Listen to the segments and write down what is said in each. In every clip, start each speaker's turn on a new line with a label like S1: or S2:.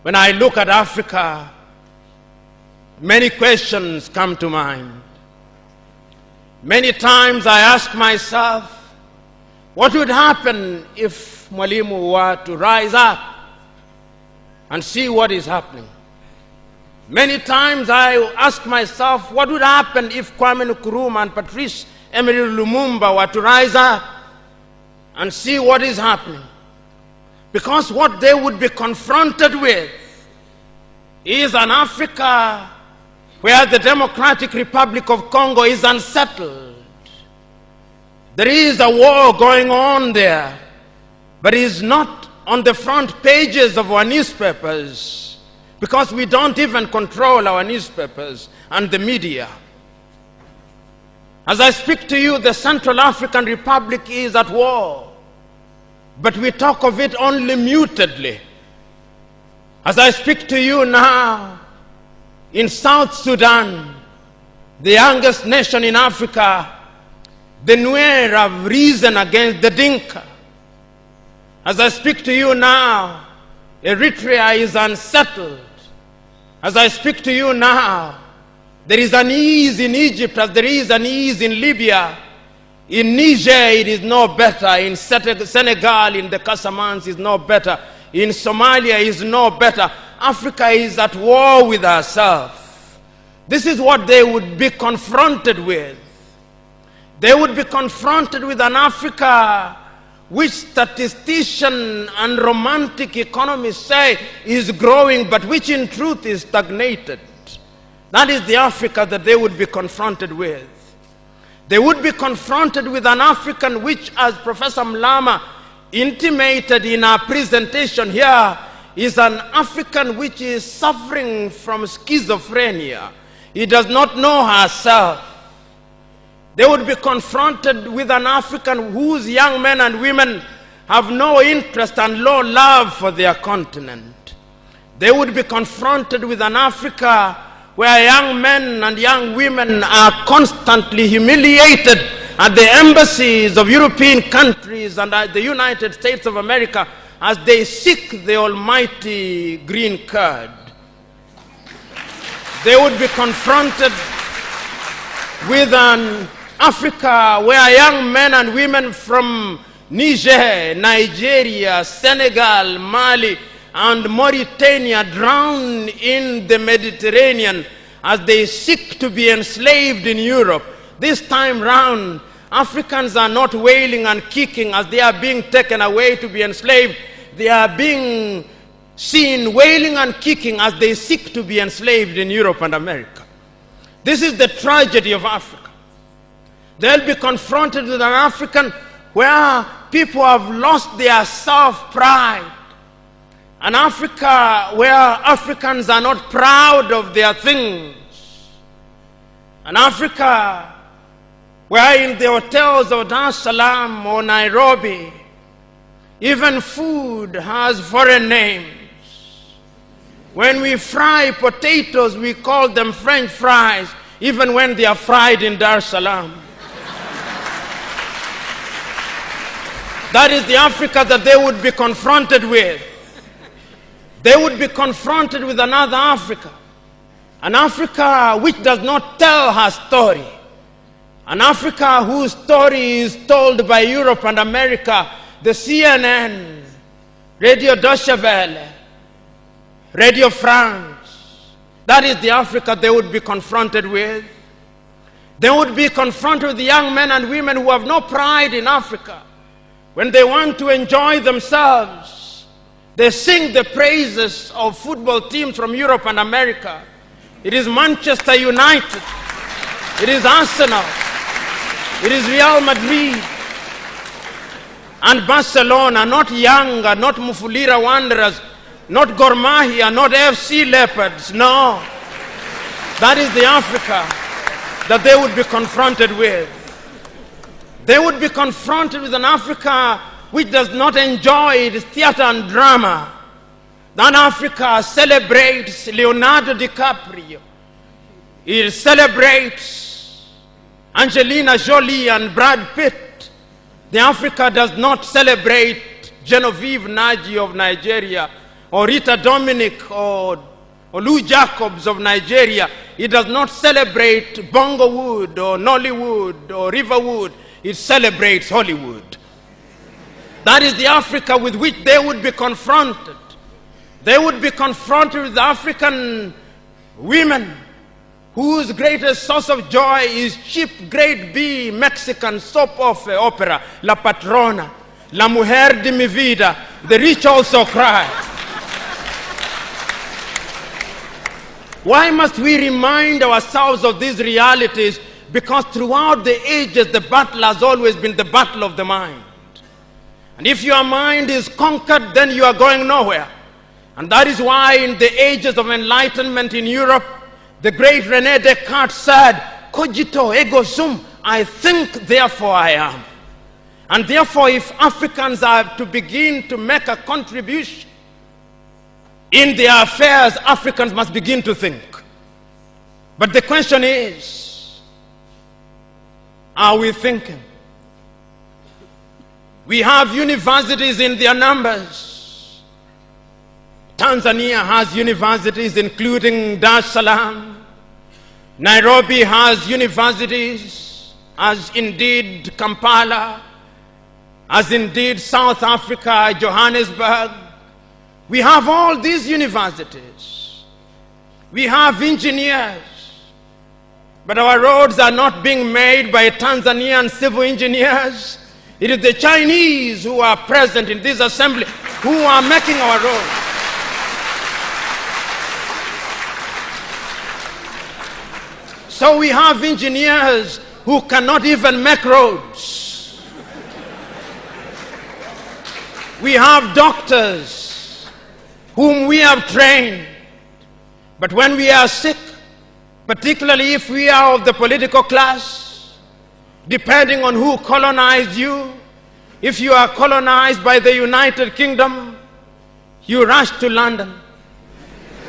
S1: When I look at Africa, many questions come to mind. Many times I ask myself, what would happen if Mwalimu were to rise up and see what is happening? Many times I ask myself, what would happen if Kwame Nkrumah and Patrice Emery Lumumba were to rise up and see what is happening? Because what they would be confronted with is an Africa where the Democratic Republic of Congo is unsettled. There is a war going on there, but it is not on the front pages of our newspapers because we don't even control our newspapers and the media. As I speak to you, the Central African Republic is at war, but we talk of it only mutedly. As I speak to you now, in South Sudan, the youngest nation in Africa, the Nuer have risen against the Dinka. As I speak to you now, Eritrea is unsettled. As I speak to you now, there is an ease in Egypt as there is an ease in Libya. In Niger, it is no better. In Senegal, in the Casamance, is no better. In Somalia, is no better. Africa is at war with herself. This is what they would be confronted with. They would be confronted with an Africa which statisticians and romantic economists say is growing, but which in truth is stagnated. That is the Africa that they would be confronted with. They would be confronted with an African which, as Professor Mlama intimated in our presentation here, is an African which is suffering from schizophrenia. He does not know herself. They would be confronted with an African whose young men and women have no interest and low love for their continent. They would be confronted with an Africa where young men and young women are constantly humiliated at the embassies of European countries and at the United States of America as they seek the almighty green card. They would be confronted with an Africa where young men and women from Niger, Nigeria, Senegal, Mali, and Mauritania drown in the Mediterranean as they seek to be enslaved in Europe. This time round, Africans are not wailing and kicking as they are being taken away to be enslaved. They are being seen wailing and kicking as they seek to be enslaved in Europe and America. This is the tragedy of Africa. They'll be confronted with an African where people have lost their self-pride. An Africa where Africans are not proud of their things. An Africa where in the hotels of Dar es Salaam or Nairobi, even food has foreign names. When we fry potatoes, we call them French fries, even when they are fried in Dar es Salaam. That is the Africa that they would be confronted with. They would be confronted with another Africa. An Africa which does not tell her story. An Africa whose story is told by Europe and America, the CNN, Radio Deutsche Welle, Radio France. That is the Africa they would be confronted with. They would be confronted with the young men and women who have no pride in Africa. When they want to enjoy themselves, they sing the praises of football teams from Europe and America. It is Manchester United. It is Arsenal. It is Real Madrid. And Barcelona, not Yanga, not Mufulira Wanderers, not Gor Mahia, not FC Leopards. No. That is the Africa that they would be confronted with. They would be confronted with an Africa which does not enjoy its theater and drama. That Africa celebrates Leonardo DiCaprio. It celebrates Angelina Jolie and Brad Pitt. The Africa does not celebrate Genevieve Naji of Nigeria or Rita Dominic or Lou Jacobs of Nigeria. It does not celebrate Bongowood or Nollywood or Riverwood. It celebrates Hollywood. That is the Africa with which they would be confronted. They would be confronted with African women whose greatest source of joy is cheap grade B Mexican soap opera, La Patrona, La Mujer de mi Vida, The Rich Also Cry. Why must we remind ourselves of these realities? Because throughout the ages, the battle has always been the battle of the mind. And if your mind is conquered, then you are going nowhere. And that is why in the ages of enlightenment in Europe, the great René Descartes said, cogito ergo sum, I think, therefore I am. And therefore, if Africans are to begin to make a contribution in their affairs, Africans must begin to think. But the question is, are we thinking? We have universities in their numbers. Tanzania has universities including Dar es Salaam. Nairobi has universities, as indeed Kampala, as indeed South Africa, Johannesburg. We have all these universities. We have engineers. But our roads are not being made by Tanzanian civil engineers. It is the Chinese who are present in this assembly who are making our roads. So we have engineers who cannot even make roads. We have doctors whom we have trained. But when we are sick, particularly if we are of the political class, depending on who colonized you, if you are colonized by the United Kingdom, you rush to London.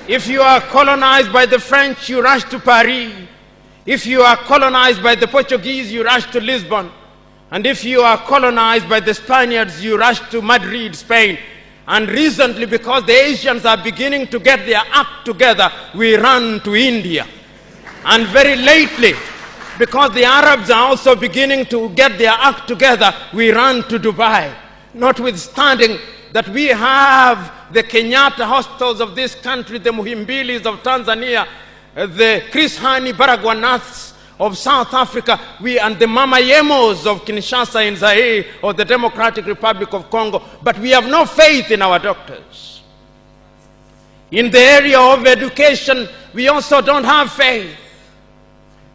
S1: If you are colonized by the French, you rush to Paris. If you are colonized by the Portuguese, you rush to Lisbon. And if you are colonized by the Spaniards, you rush to Madrid, Spain. And recently, because the Asians are beginning to get their act together, we run to India. And very lately, because the Arabs are also beginning to get their act together, we run to Dubai. Notwithstanding that we have the Kenyatta hostels of this country, the Muhimbilis of Tanzania, the Chris Hani Baragwanaths of South Africa, and the Mama Yemos of Kinshasa in Zaire or the Democratic Republic of Congo, but we have no faith in our doctors. In the area of education, we also don't have faith.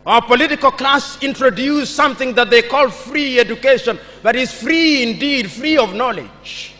S1: Our political class introduced something that they call free education, but it's free indeed, free of knowledge.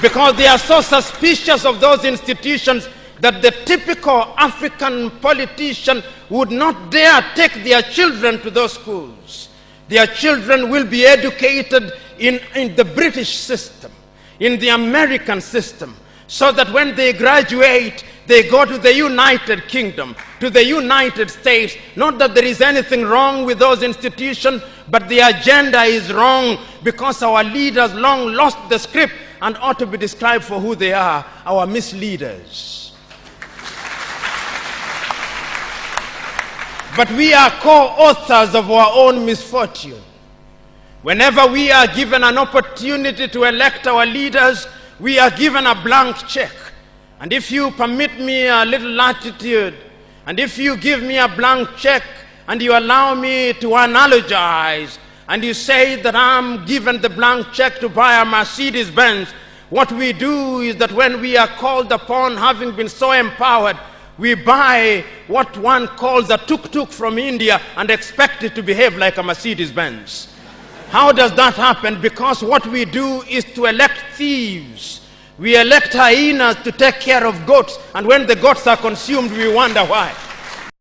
S1: Because they are so suspicious of those institutions that the typical African politician would not dare take their children to those schools. Their children will be educated in the British system, in the American system, so that when they graduate, they go to the United Kingdom, to the United States. Not that there is anything wrong with those institutions, but the agenda is wrong because our leaders long lost the script and ought to be described for who they are, our misleaders. But we are co-authors of our own misfortune. Whenever we are given an opportunity to elect our leaders, we are given a blank check. And if you permit me a little latitude, and if you give me a blank check, and you allow me to analogize, and you say that I'm given the blank check to buy a Mercedes Benz, what we do is that when we are called upon, having been so empowered, we buy what one calls a tuk-tuk from India and expect it to behave like a Mercedes Benz. How does that happen? Because what we do is to elect thieves. We elect hyenas to take care of goats, and when the goats are consumed, we wonder why.